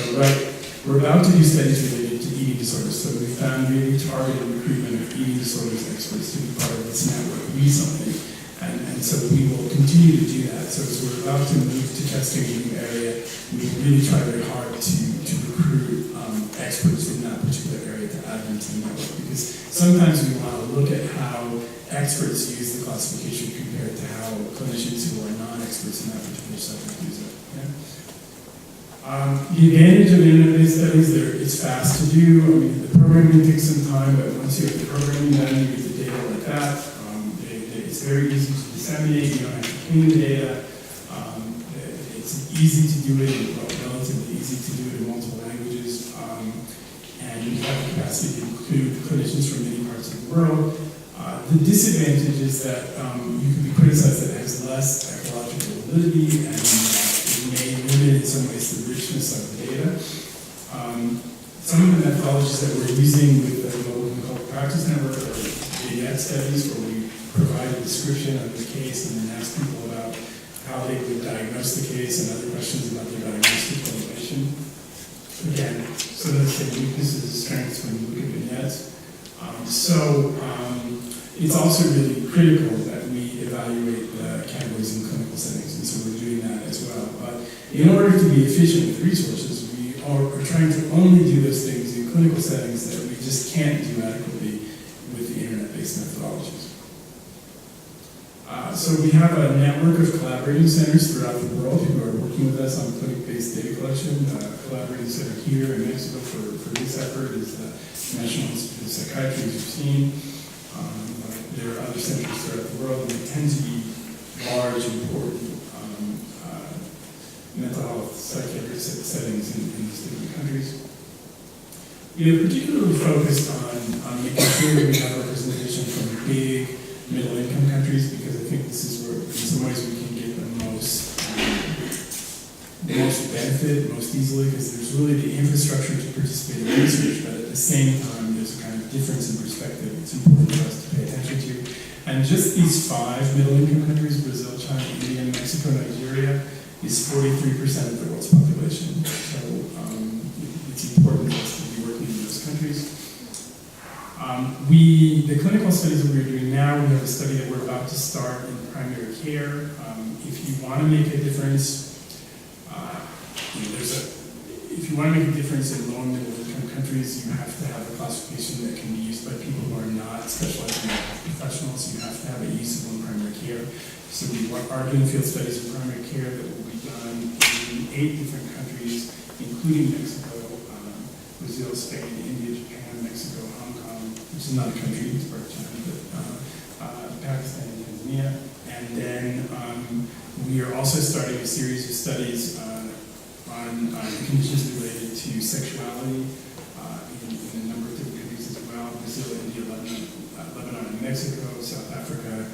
we're about to do studies related to eating disorders, so we found really targeted recruitment of eating disorders experts to be part of this network recently, and so we will continue to do that. So as we're about to move to testing a new area, we really try very hard to recruit experts in that particular area to add them to the network, because sometimes we want to look at how experts use the classification compared to how clinicians who are non-experts in that particular subject use it. Yeah? The advantage of internet-based studies, it's fast to do. I mean, the programming takes some time, but once you have the programming done, you get the data like that. It's very easy to disseminate. You don't have to clean the data. It's easy to do it, relatively easy to do it in multiple languages, and you have the capacity to include clinicians from many parts of the world. The disadvantage is that you can be criticized that it has less ecological validity, and it may limit in some ways the richness of the data. Some of the methodologies that we're using with the Global Clinical Practice Network are vignette studies, where we provide a description of the case and then ask people about how they would diagnose the case and other questions about their diagnostic evaluation. Again, some of the same weaknesses and strengths when you look at vignettes. It's also really critical that we evaluate the categories in clinical settings, and so we're doing that as well. But in order to be efficient with resources, we are trying to only do those things in clinical settings that we just can't do adequately with the internet-based methodologies. So we have a network of collaborating centers throughout the world who are working with us on clinic-based data collection. Collaborating center here in Mexico for this effort is the National Institute of Psychiatry, as you've seen. There are other centers throughout the world, and they tend to be large, important mental health psychiatric settings in these different countries. We are particularly focused on making sure we have representation from big middle-income countries, because I think this is where, in some ways, we can get the most benefit most easily, because there's really the infrastructure to participate in research, but at the same time, there's a kind of difference in perspective it's important for us to pay attention to. And just these 5 middle-income countries, Brazil, China, India, Mexico, Nigeria, is 43% of the world's population. So it's important for us to be working in those countries. The clinical studies that we're doing now, we have a study that we're about to start in primary care. If you want to make a difference, if you want to make a difference in low and middle income countries, you have to have a classification that can be used by people who are not specialized in health professionals. You have to have it usable in primary care. So we are doing field studies in primary care that will be done in 8 different countries, including Mexico, Brazil, Spain, India, Japan, Mexico, Hong Kong, which is not a country, it's part of China, but Pakistan and Tanzania. And then we are also starting a series of studies on conditions related to sexuality in a number of different countries as well: Brazil, India, Lebanon, and Mexico, South Africa.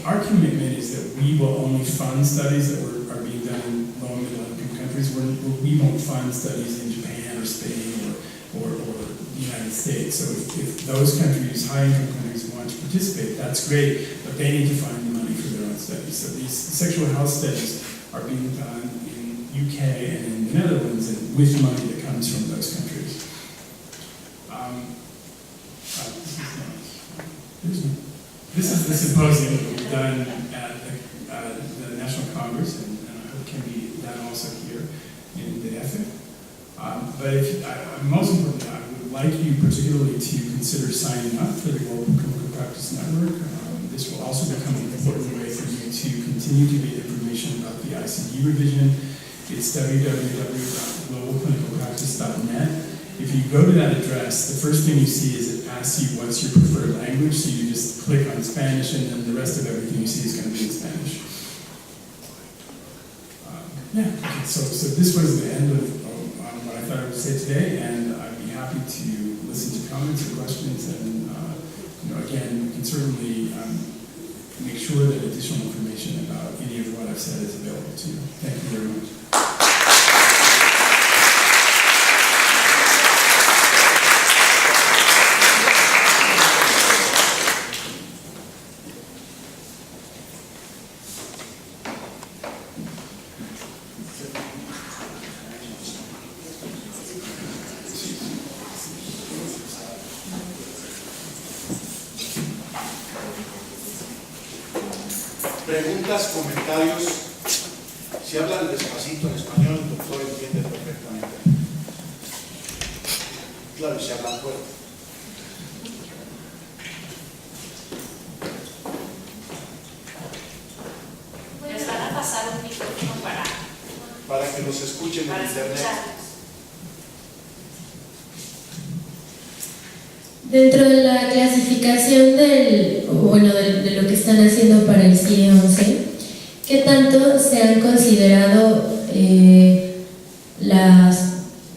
Our commitment is that we will only fund studies that are being done in low and middle income countries. We won't fund studies in Japan or Spain or the United States. So if those countries, high income countries, want to participate, that's great, but they need to find the money for their own studies. So these sexual health studies are being done in UK and in the Netherlands, and with money that comes from those countries. This is the symposium that we've done at the National Congress, and I hope it can be done also here in the EFIC. But most importantly, I would like you particularly to consider signing up for the Global Clinical Practice Network. This will also become an important way for you to continue to get information about the ICD revision. It's www.globalclinicalpractice.net. If you go to that address, the first thing you see is it asks you what's your preferred language, so you just click on Spanish and then the rest of everything you see is going to be in Spanish. Okay, so this was the end of what I thought I would say today, and I'd be happy to listen to comments or questions, and again, we can certainly make sure that additional information about any of what I've said is available to you. Thank you very much. Preguntas, comentarios. Si hablan despacito en español, el doctor entiende perfectamente. Claro, si hablan fuerte. Les van a pasar un micrófono para que los escuchen en internet. Dentro de la clasificación de lo que están haciendo para el CIE 11, ¿qué tanto se han considerado las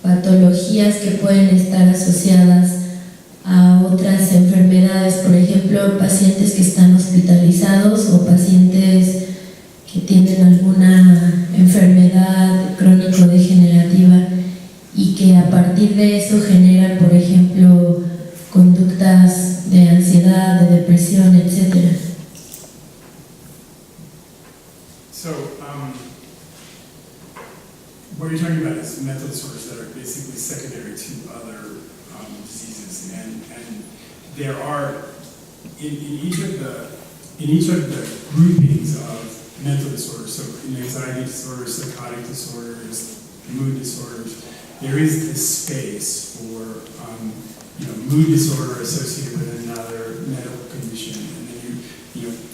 patologías que pueden estar asociadas a otras enfermedades? Por ejemplo, pacientes que están hospitalizados o pacientes que tienen alguna enfermedad crónico-degenerativa y que a partir de eso generan, por ejemplo, conductas de ansiedad, de depresión, etc. So, what you're talking about is mental disorders that are basically secondary to other diseases, and there are in each of the groupings of mental disorders. So, in anxiety disorders, psychotic disorders, mood disorders, there is this space for mood disorder associated with another medical condition, and then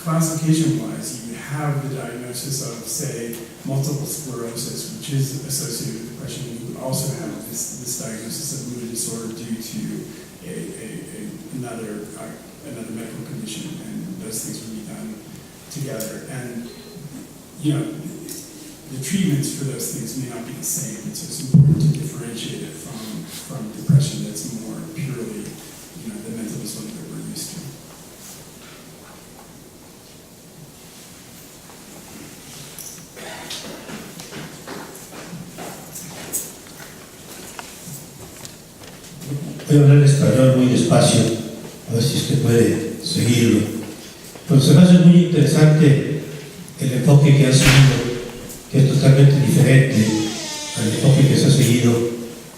classification-wise, you have the diagnosis of, say, multiple sclerosis, which is associated with depression. You would also have this diagnosis of mood disorder due to another medical condition, and those things would be done together. And the treatments for those things may not be the same, and so it's important to differentiate it from depression that's more purely, the mental disorder that we're used to. Voy a hablar en español muy despacio, a ver si usted puede seguirlo. Pero se me hace muy interesante el enfoque que ha seguido, que es totalmente diferente al enfoque que se ha seguido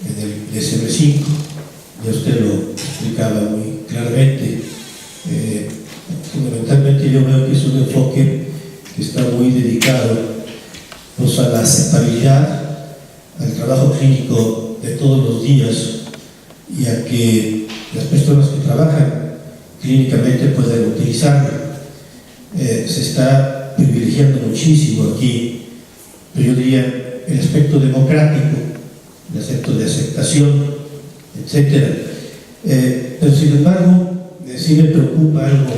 en el DSM-5. Ya usted lo explicaba muy claramente. Fundamentalmente yo veo que es un enfoque que está muy dedicado pues, a la aceptabilidad, al trabajo clínico de todos los días, y a que las personas que trabajan clínicamente puedan utilizarlo. Se está privilegiando muchísimo aquí, pero yo diría el aspecto democrático, el aspecto de aceptación, etc. Pero sin embargo, sí me preocupa algo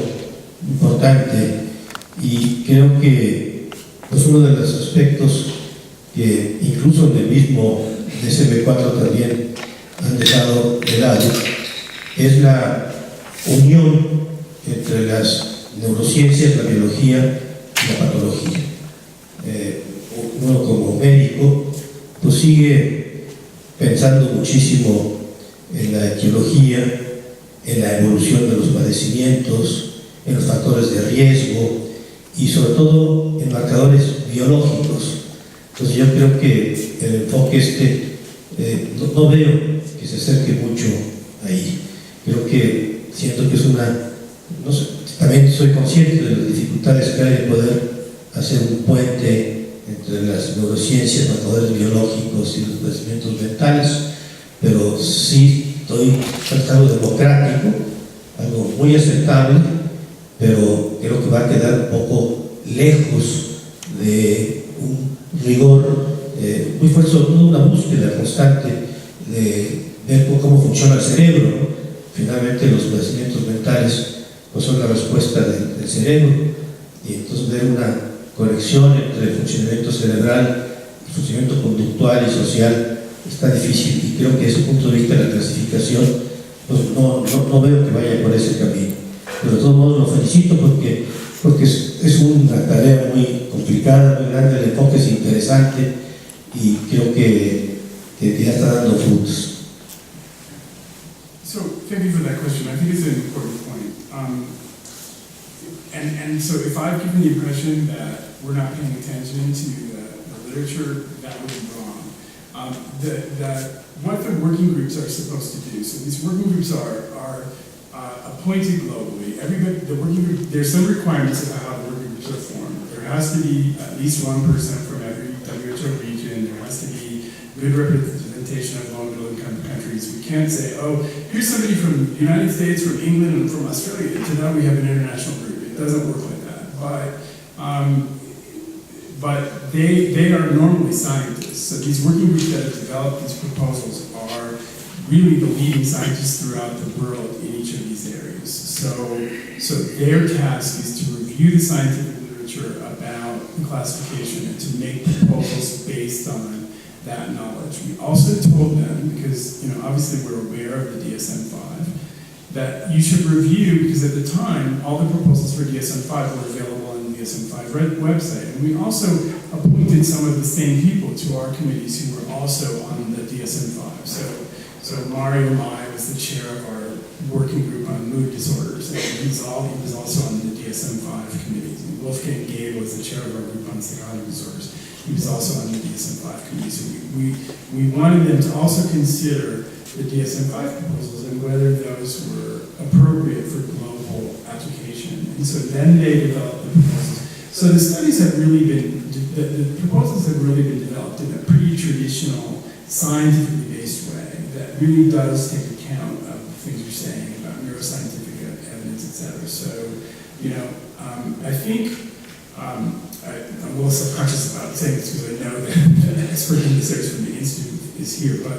importante, y creo que pues, uno de los aspectos que incluso en el mismo DSM-4 también han dejado de lado es la unión entre las neurociencias, la biología y la patología. Uno como médico pues sigue pensando muchísimo en la etiología, en la evolución de los padecimientos, en los factores de riesgo y sobre todo en marcadores biológicos. Entonces yo creo que el enfoque no veo que se acerque mucho ahí. Creo que siento que es no sé, también soy consciente de las dificultades que hay de poder hacer un puente entre las neurociencias, marcadores biológicos y los padecimientos mentales, pero sí es algo democrático, algo muy aceptable, pero creo que va a quedar un poco lejos de un rigor muy fuerte, sobre todo una búsqueda constante de ver cómo funciona el cerebro, ¿no? Finalmente los padecimientos mentales pues son la respuesta del cerebro, y entonces ver una conexión entre el funcionamiento cerebral, el funcionamiento conductual y social está difícil, y creo que desde el punto de vista de la clasificación pues no veo que vaya por ese camino, pero de todos modos lo felicito porque es una tarea muy complicada, muy grande, el enfoque es interesante y creo que ya está dando frutos. So thank you for that question. I think it's an important point. And so if I've given the impression that we're not paying attention to the literature, that would be wrong. That what the working groups are supposed to do. So these working groups are appointed globally. Everybody, the working group, there's some requirements about how the working groups are formed. There has to be at least one person from every WHO region. There has to be good representation of low and middle income countries. We can't say, oh, here's somebody from the United States, from England, and from Australia. To now we have an international group. It doesn't work like that. But they are normally scientists. So these working groups that have developed these proposals are really the leading scientists throughout the world in each of these areas. So their task is to review the scientific literature about the classification and to make proposals based on that knowledge. We also told them, because obviously we're aware of the DSM-5, that you should review, because at the time, all the proposals for DSM-5 were available on the DSM-5 website. And we also appointed some of the same people to our committees who were also on the DSM-5. So Mario Mai was the chair of our working group on mood disorders, and he was also on the DSM-5 committees. And Wolfgang Gabe was the chair of our group on psychotic disorders. He was also on the DSM-5 committee. So we wanted them to also consider the DSM-5 proposals and whether those were appropriate for global application. And so then they developed the proposals. So the studies have really been, the proposals have really been developed in a pretty traditional, scientifically based way that really does take account of the things you're saying about neuroscientific evidence, et cetera. So, I think, I'm a little self-conscious about saying this because I know that the expert in this area from the Institute is here, but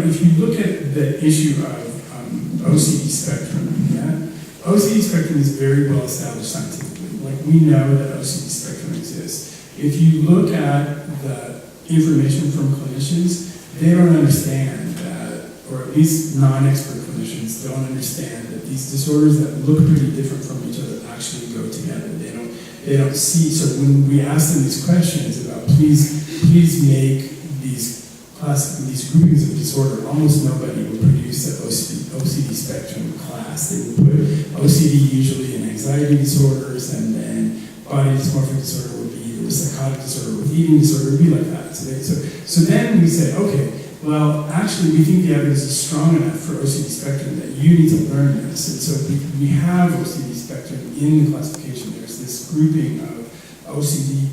if you look at the issue of OCD spectrum, OCD spectrum is very well established scientifically. Like, we know that OCD spectrum exists. If you look at the information from clinicians, they don't understand that, or at least non-expert clinicians don't understand that these disorders that look pretty different from each other actually go together. They don't see. So when we ask them these questions about please make these groupings of disorder, almost nobody would produce the OCD spectrum class. They would put OCD usually in anxiety disorders, and then body dysmorphic disorder would be either a psychotic disorder with eating disorder, would be like that. So then we say, okay, well, actually we think the evidence is strong enough for OCD spectrum that you need to learn this. And so we have OCD spectrum in the classification. There's this grouping of OCD,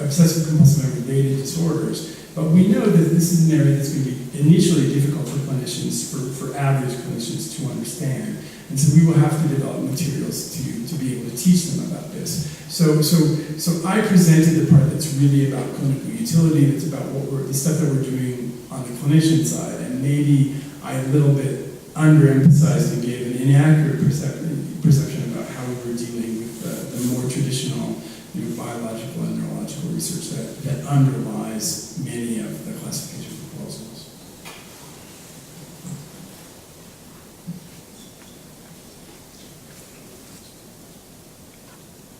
obsessive compulsive related disorders. But we know that this is an area that's going to be initially difficult for clinicians, for average clinicians to understand. And so we will have to develop materials to be able to teach them about this. So I presented the part that's really about clinical utility, that's about the stuff that we're doing on the clinician side, and maybe I a little bit underemphasized and gave an inaccurate perception about how we were dealing with the more traditional biological and neurological research that underlies many of the classification proposals.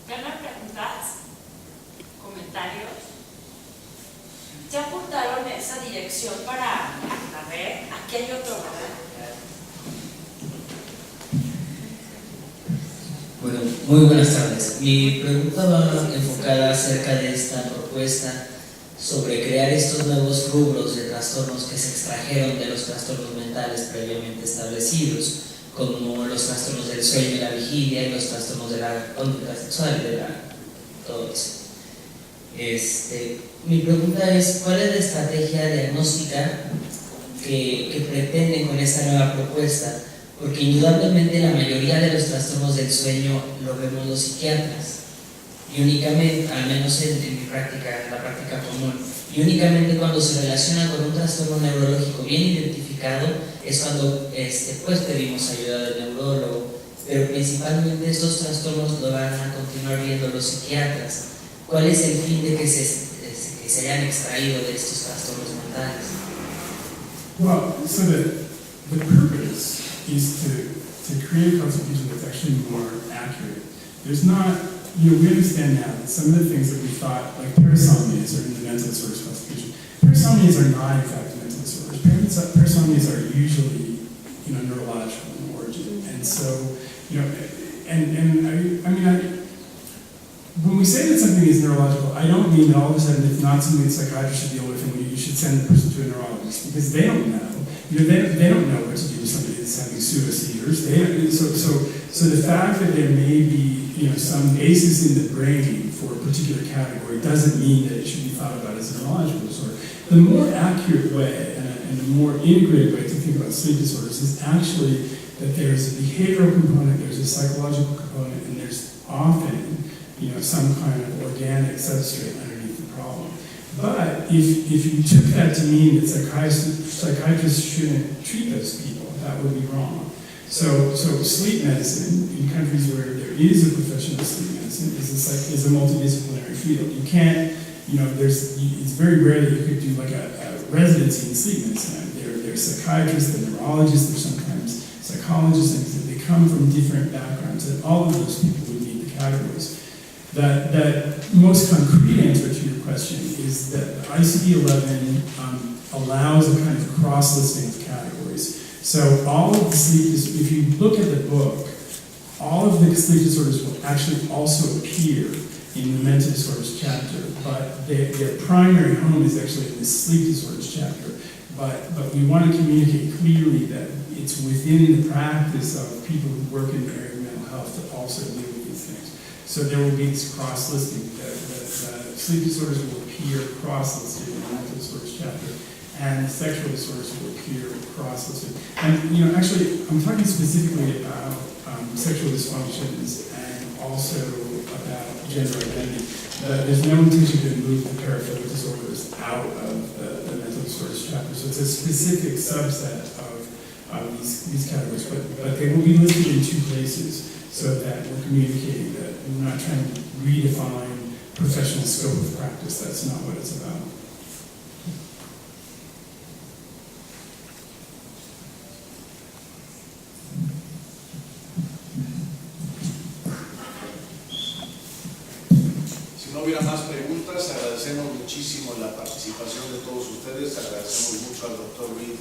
¿Ganan preguntas? ¿Comentarios? ¿Ya apuntaron esa dirección para a ver? Aquí hay otro, ¿verdad? Bueno, muy buenas tardes. Mi pregunta va enfocada acerca de esta propuesta sobre crear estos nuevos rubros de trastornos que se extrajeron de los trastornos mentales previamente establecidos, como los trastornos del sueño y la vigilia y los trastornos de la conducta sexual y todo eso. Mi pregunta es, ¿cuál es la estrategia diagnóstica que pretenden con esta nueva propuesta, porque indudablemente la mayoría de los trastornos del sueño lo vemos los psiquiatras, y únicamente, al menos en mi práctica, en la práctica común, y únicamente cuando se relaciona con un trastorno neurológico bien identificado es cuando pues pedimos ayuda del neurólogo, pero principalmente estos trastornos lo van a continuar viendo los psiquiatras. ¿Cuál es el fin de que se hayan extraído de estos trastornos mentales? Well, so the purpose is to create a constitution that's actually more accurate. There's not, we understand now that some of the things that we thought, like parasomnias, are in the mental disorders classification. Parasomnias are not, in fact, mental disorders. Parasomnias are usually, neurological in origin. And so, when we say that something is neurological, I don't mean that all of a sudden it's not something that psychiatrists should deal with and you should send the person to a neurologist, because they don't know. They don't know what to do with somebody that's having pseudo-seizures. So the fact that there may be some basis in the brain for a particular category doesn't mean that it should be thought about as a neurological disorder. The more accurate way and the more integrated way to think about sleep disorders is actually that there's a behavioral component, there's a psychological component, and there's often some kind of organic substrate underneath the problem. But if you took that to mean that psychiatrists shouldn't treat those people, that would be wrong. So sleep medicine, in countries where there is a profession of sleep medicine, is a multidisciplinary field. You can't, it's very rare that you could do like a residency in sleep medicine. There's psychiatrists, there's neurologists, there's sometimes psychologists, and they come from different backgrounds, and all of those people would meet the categories. That most concrete answer to your question is that ICD-11 allows a kind of cross-listing of categories. So all of the sleep, if you look at the book, all of the sleep disorders will actually also appear in the mental disorders chapter, but their primary home is actually in the sleep disorders chapter. But we want to communicate clearly that it's within the practice of people who work in the area of mental health to also deal with these things. So there will be this cross-listing. The sleep disorders will appear cross-listed in the mental disorders chapter, and sexual disorders will appear cross-listed. And actually, I'm talking specifically about sexual dysfunctions and also about gender identity. There's no intention to move the paraphilic disorders out of the mental disorders chapter. So it's a specific subset of these categories, but they will be listed in two places, so that we're communicating that we're not trying to redefine professional scope of practice. That's not what it's about. Si no hubiera más preguntas, agradecemos muchísimo la participación de todos ustedes, agradecemos mucho al doctor Reed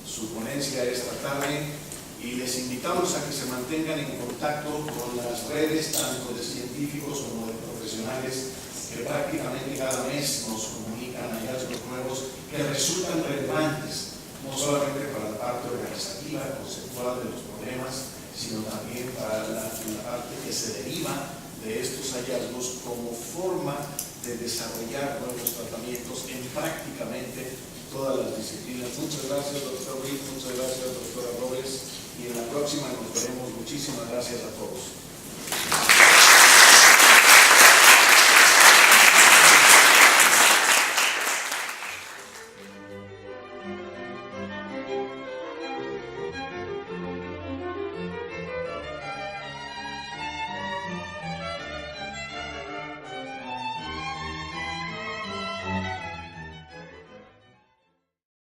su ponencia esta tarde. Y les invitamos a que se mantengan en contacto con las redes, tanto de científicos como de profesionales, que prácticamente cada mes nos comunican hallazgos nuevos que resultan relevantes, no solamente para la parte organizativa, conceptual de los problemas, sino también para la parte que se deriva de estos hallazgos como forma de desarrollar nuevos tratamientos en prácticamente todas las disciplinas. Muchas gracias, doctor Reed, muchas gracias, doctora Robles. Y en la próxima nos veremos. Muchísimas gracias a todos.